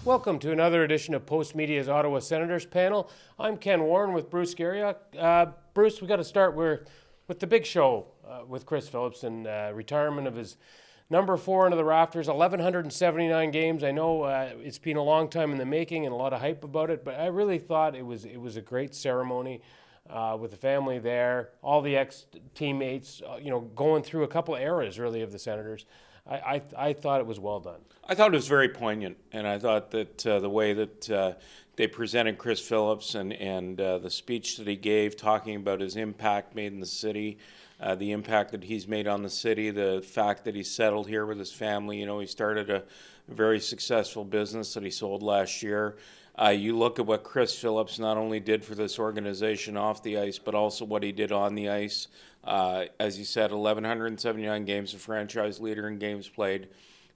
Welcome to another edition of Post Media's Ottawa Senators panel. I'm Ken Warren with Bruce Garriock. Bruce, we got to start with the big show with Chris Phillips and retirement of his number 4 into the rafters, 1,179 games. I know it's been a long time in the making and a lot of hype about it, but I really thought it was a great ceremony with the family there, all the ex-teammates, going through a couple eras really of the Senators. I thought it was well done. I thought it was very poignant, and I thought that the way that they presented Chris Phillips and the speech that he gave, talking about his impact made in the city, the impact that he's made on the city, the fact that he settled here with his family. He started a very successful business that he sold last year. You look at what Chris Phillips not only did for this organization off the ice, but also what he did on the ice. As you said, 1,179 games, a franchise leader in games played,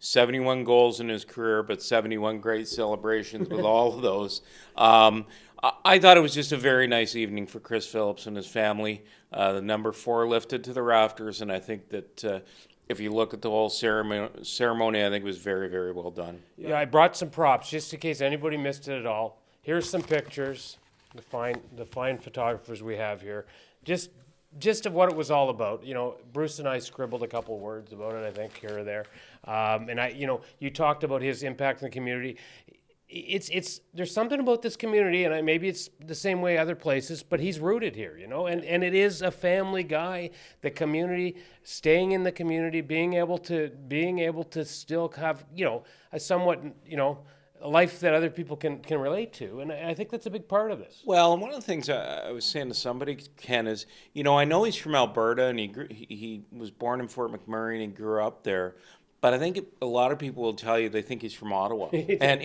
71 goals in his career, but 71 great celebrations with all of those. I thought it was just a very nice evening for Chris Phillips and his family. The number 4 lifted to the rafters, and I think that if you look at the whole ceremony, I think it was very, very well done. Yeah, I brought some props just in case anybody missed it at all. Here's some pictures, the fine photographers we have here. Just of what it was all about. Bruce and I scribbled a couple of words about it, I think, here or there. You talked about his impact in the community. There's something about this community, and maybe it's the same way other places, but he's rooted here, and it is a family guy. The community, staying in the community, being able to still have, a somewhat, a life that other people can relate to, and I think that's a big part of this. Well, and one of the things I was saying to somebody, Ken, is, I know he's from Alberta, and he was born in Fort McMurray, and he grew up there. But I think a lot of people will tell you they think he's from Ottawa, and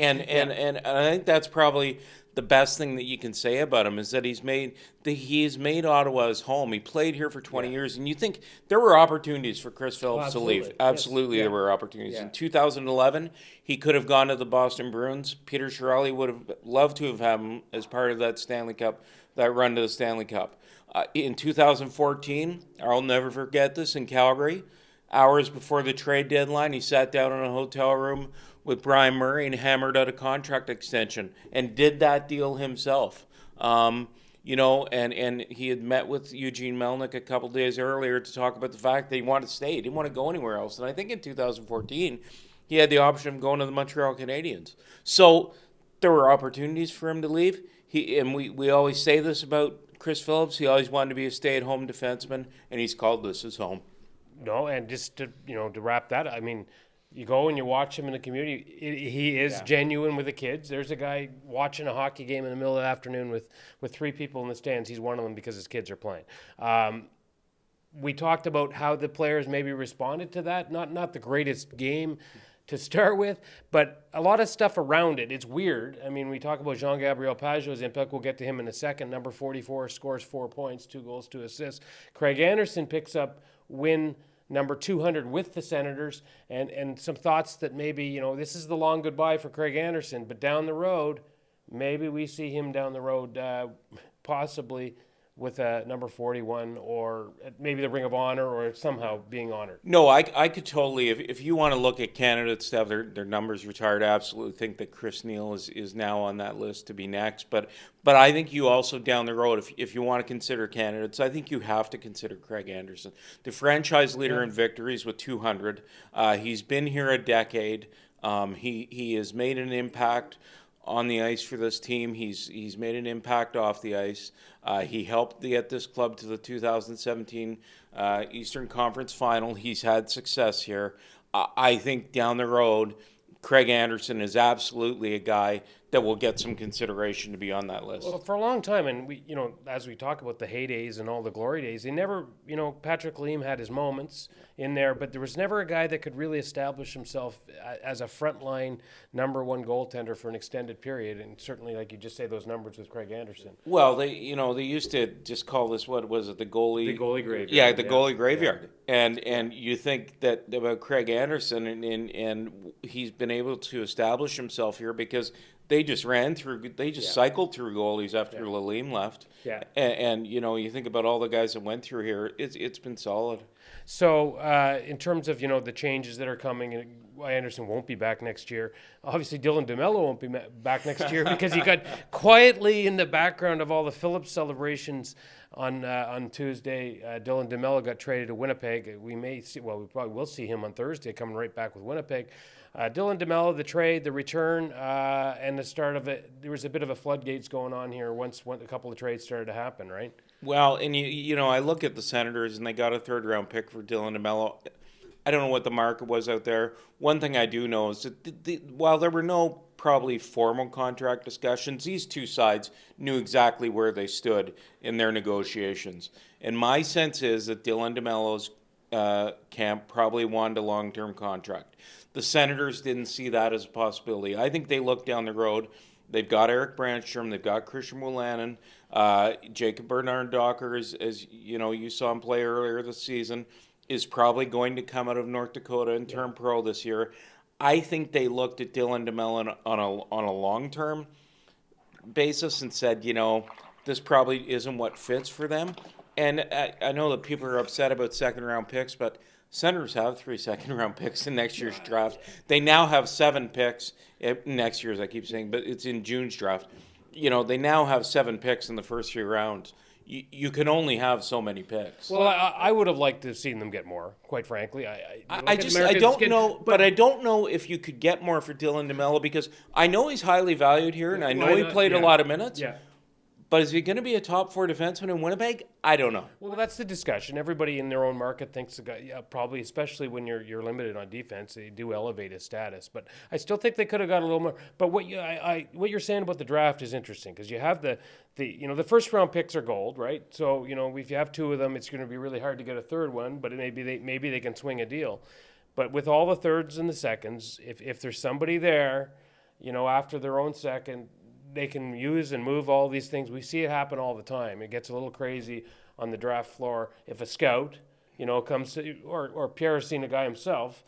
I think that's probably the best thing that you can say about him is that he's made Ottawa his home. He played here for 20 years, and you think there were opportunities for Chris Phillips to leave. Absolutely, yes. There were opportunities. Yeah. In 2011, he could have gone to the Boston Bruins. Peter Chiarelli would have loved to have had him as part of that Stanley Cup, that run to the Stanley Cup. In 2014, I'll never forget this, in Calgary. Hours before the trade deadline, he sat down in a hotel room with Brian Murray and hammered out a contract extension and did that deal himself. And he had met with Eugene Melnyk a couple days earlier to talk about the fact that he wanted to stay. He didn't want to go anywhere else. And I think in 2014, he had the option of going to the Montreal Canadiens. So there were opportunities for him to leave. We always say this about Chris Phillips. He always wanted to be a stay-at-home defenseman, and he's called this his home. No, and just to wrap that, I mean, you go and you watch him in the community. He is genuine with the kids. There's a guy watching a hockey game in the middle of the afternoon with 3 people in the stands. He's one of them because his kids are playing. We talked about how the players maybe responded to that. Not the greatest game to start with, but a lot of stuff around it. It's weird. I mean, we talk about Jean-Gabriel Pageau's impact. We'll get to him in a second. Number 44 scores 4 points, 2 goals, 2 assists. Craig Anderson picks up win number 200 with the Senators, and some thoughts that maybe, this is the long goodbye for Craig Anderson, but down the road, maybe we see him down the road possibly with a number 41 or maybe the Ring of Honor or somehow being honored. No, I could totally, if you want to look at candidates to have their numbers retired, I absolutely think that Chris Neil is now on that list to be next. But I think you also down the road, if you want to consider candidates, I think you have to consider Craig Anderson, the franchise leader in victories with 200. He's been here a decade. He has made an impact on the ice for this team. He's made an impact off the ice. He helped get this club to the 2017 Eastern Conference Final. He's had success here. I think down the road, Craig Anderson is absolutely a guy that will get some consideration to be on that list. Well, for a long time, and we, as we talk about the heydays and all the glory days, they never, Patrick Leem had his moments in there, but there was never a guy that could really establish himself as a frontline number 1 goaltender for an extended period. And certainly, like you just say, those numbers with Craig Anderson. Well, they used to just call this, what was it, the goalie? The goalie graveyard. Yeah, the goalie graveyard. Yeah. And you think that about Craig Anderson, and he's been able to establish himself here because they just cycled through goalies after Lalime left. Yeah. And you think about all the guys that went through here, it's been solid. So in terms of, the changes that are coming, and Anderson won't be back next year. Obviously, Dylan DeMello won't be back next year because he got quietly in the background of all the Phillips celebrations on Tuesday. Dylan DeMello got traded to Winnipeg. We probably will see him on Thursday coming right back with Winnipeg. Dylan DeMello, the trade, the return, and the start of it. There was a bit of a floodgates going on here once a couple of trades started to happen, right? Well, and I look at the Senators, and they got a third-round pick for Dylan DeMello. I don't know what the market was out there. One thing I do know is that while there were no probably formal contract discussions, these two sides knew exactly where they stood in their negotiations. And my sense is that Dylan DeMello's camp probably wanted a long-term contract. The Senators didn't see that as a possibility. I think they looked down the road. They've got Eric Brandstrom. They've got Christian Wolanin. Jacob Bernard-Docker, as you saw him play earlier this season, is probably going to come out of North Dakota and turn pro this year. I think they looked at Dylan DeMello on a long-term basis and said, this probably isn't what fits for them. And I know that people are upset about second-round picks, but Senators have 3 second-round picks in next year's draft. They now have 7 picks next year's, I keep saying, but it's in June's draft. They now have 7 picks in the first 3 rounds. You can only have so many picks. Well, I would have liked to have seen them get more, quite frankly. I don't know, but I don't know if you could get more for Dylan DeMello because I know he's highly valued here, and I know he played a lot of minutes. Yeah. But is he going to be a top 4 defenseman in Winnipeg? I don't know. Well, that's the discussion. Everybody in their own market thinks the guy, probably, especially when you're limited on defense, they do elevate his status. But I still think they could have got a little more. But what you're saying about the draft is interesting because you have the first round picks are gold, right? So if you have 2 of them, it's going to be really hard to get a third one. But maybe they can swing a deal. But with all the thirds and the seconds, if there's somebody there, after their own second, they can use and move all these things. We see it happen all the time. It gets a little crazy on the draft floor. If a scout, comes to, or Pierre's seen a guy himself,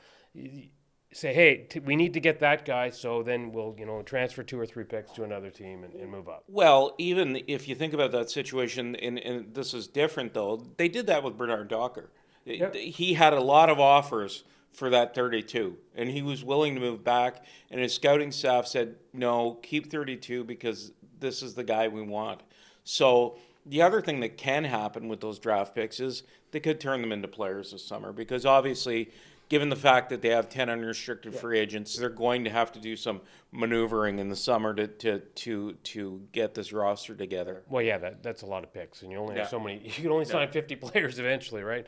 say, hey, we need to get that guy, so then we'll, transfer 2 or 3 picks to another team and move up. Well, even if you think about that situation, and this is different, though, they did that with Bernard Docker. Yep. He had a lot of offers for that 32, and he was willing to move back, and his scouting staff said, no, keep 32 because this is the guy we want. So the other thing that can happen with those draft picks is they could turn them into players this summer because obviously, given the fact that they have 10 unrestricted free agents, they're going to have to do some maneuvering in the summer to get this roster together. Well, yeah, that's a lot of picks, and you only have so many. You can only sign 50 players eventually, right?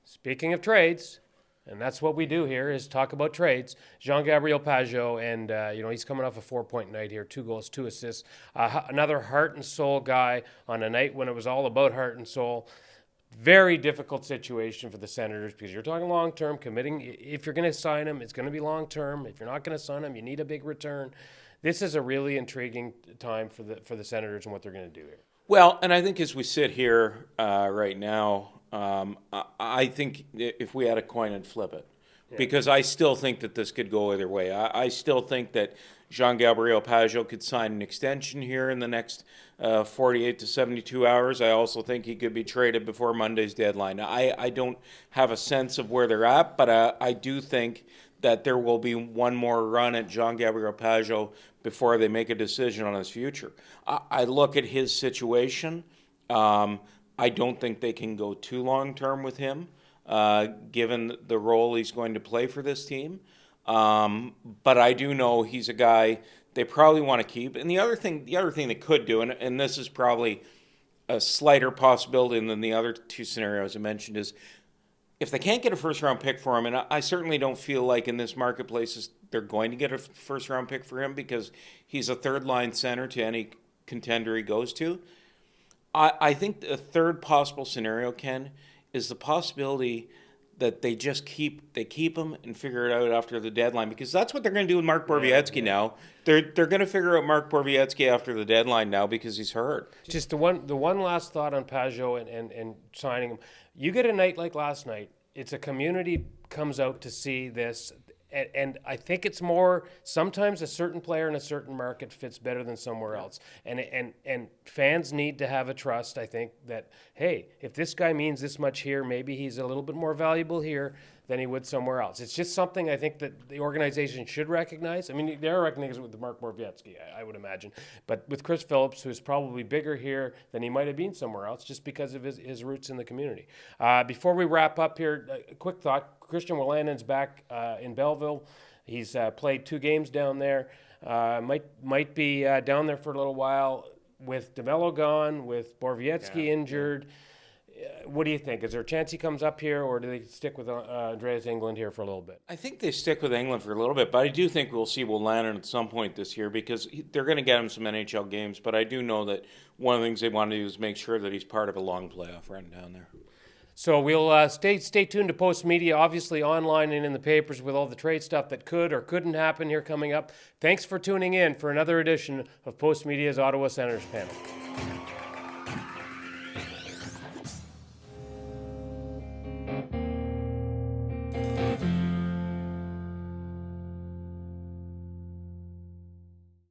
Speaking of trades, and that's what we do here is talk about trades. Jean-Gabriel Pageau, and he's coming off a 4-point night here, 2 goals, 2 assists. Another heart and soul guy on a night when it was all about heart and soul. Very difficult situation for the Senators because you're talking long-term, committing. If you're going to sign him, it's going to be long-term. If you're not going to sign him, you need a big return. This is a really intriguing time for the Senators and what they're going to do here. Well, and I think as we sit here right now, I think if we had a coin and flip it, because I still think that this could go either way. I still think that Jean-Gabriel Pageau could sign an extension here in the next 48 to 72 hours. I also think he could be traded before Monday's deadline. I don't have a sense of where they're at, but I do think that there will be one more run at Jean-Gabriel Pageau before they make a decision on his future. I look at his situation. I don't think they can go too long-term with him, given the role he's going to play for this team. But I do know he's a guy they probably want to keep. And the other thing they could do, and this is probably a slighter possibility than the other 2 scenarios I mentioned, is if they can't get a first-round pick for him, and I certainly don't feel like in this marketplace they're going to get a first-round pick for him because he's a third-line center to any contender he goes to. I think the third possible scenario, Ken, is the possibility that they just keep him and figure it out after the deadline because that's what they're going to do with Mark Borowiecki now. They're going to figure out Mark Borowiecki after the deadline now because he's hurt. Just the one last thought on Pageau and signing him. You get a night like last night. It's a community comes out to see this. And I think it's more, sometimes a certain player in a certain market fits better than somewhere else. And fans need to have a trust, I think, that, hey, if this guy means this much here, maybe he's a little bit more valuable here than he would somewhere else. It's just something I think that the organization should recognize. I mean, they're recognizing it with Mark Morawiecki, I would imagine. But with Chris Phillips, who's probably bigger here than he might have been somewhere else, just because of his roots in the community. Before we wrap up here, a quick thought. Christian Wolanin's back in Belleville. He's played 2 games down there. Might be down there for a little while. With DeMello gone, with Borowiecki injured, what do you think? Is there a chance he comes up here, or do they stick with Andreas England here for a little bit? I think they stick with England for a little bit, but I do think we'll see Wolanin at some point this year because they're going to get him some NHL games. But I do know that one of the things they want to do is make sure that he's part of a long playoff run down there. So we'll stay tuned to Post Media, obviously online and in the papers with all the trade stuff that could or couldn't happen here coming up. Thanks for tuning in for another edition of Post Media's Ottawa Senators Panel.